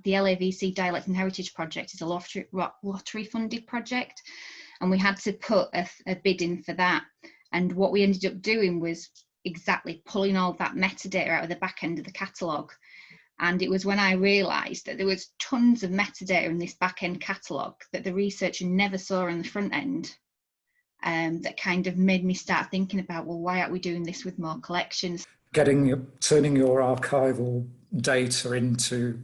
the LAVC Dialect and Heritage Project is a lottery funded project, and we had to put a bid in for that. And what we ended up doing was exactly pulling all that metadata out of the back end of the catalogue. And it was when I realised that there was tons of metadata in this back end catalogue that the researcher never saw on the front end. That kind of made me start thinking about, well, why aren't we doing this with more collections? Turning your archival data into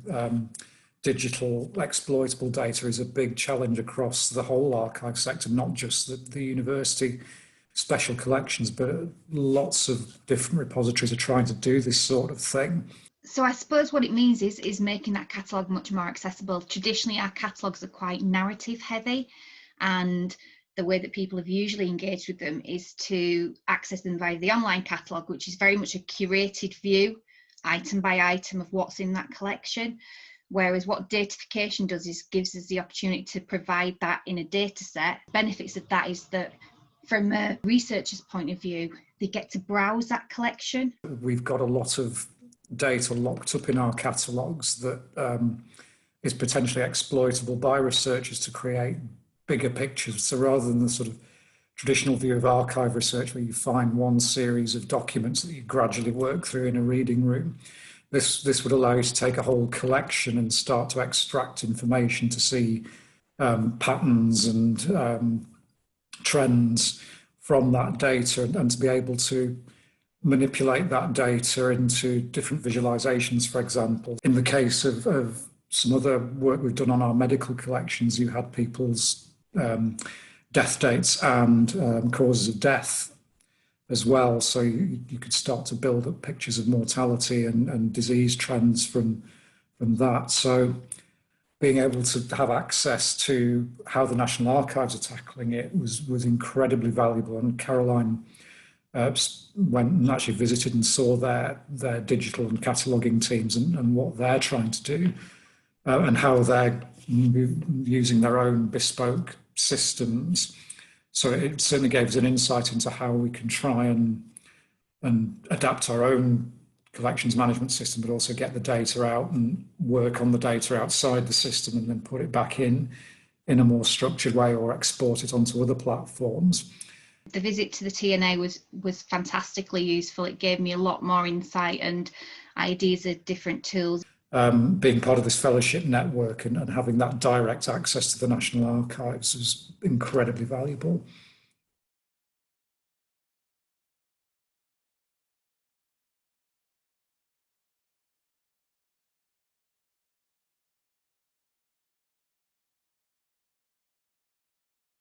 digital exploitable data is a big challenge across the whole archive sector, not just the university special collections, but lots of different repositories are trying to do this sort of thing. So I suppose what it means is making that catalogue much more accessible. Traditionally, our catalogues are quite narrative heavy, and the way that people have usually engaged with them is to access them via the online catalogue, which is very much a curated view, item by item, of what's in that collection. Whereas what datafication does is gives us the opportunity to provide that in a data set. Benefits of that is that from a researcher's point of view, they get to browse that collection. We've got a lot of data locked up in our catalogues that is potentially exploitable by researchers to create bigger pictures. So rather than the sort of traditional view of archive research where you find one series of documents that you gradually work through in a reading room, this would allow you to take a whole collection and start to extract information to see patterns and trends from that data, and to be able to manipulate that data into different visualizations. For example, in the case of some other work we've done on our medical collections, you had people's death dates and causes of death as well. So you could start to build up pictures of mortality and disease trends from that. So being able to have access to how the National Archives are tackling it was incredibly valuable. And Caroline went and actually visited and saw their digital and cataloguing teams and what they're trying to do and how they're using their own bespoke systems. So it certainly gave us an insight into how we can try and adapt our own collections management system, but also get the data out and work on the data outside the system and then put it back in a more structured way or export it onto other platforms. The visit to the TNA was fantastically useful. It gave me a lot more insight and ideas of different tools. Being part of this fellowship network and having that direct access to the National Archives was incredibly valuable.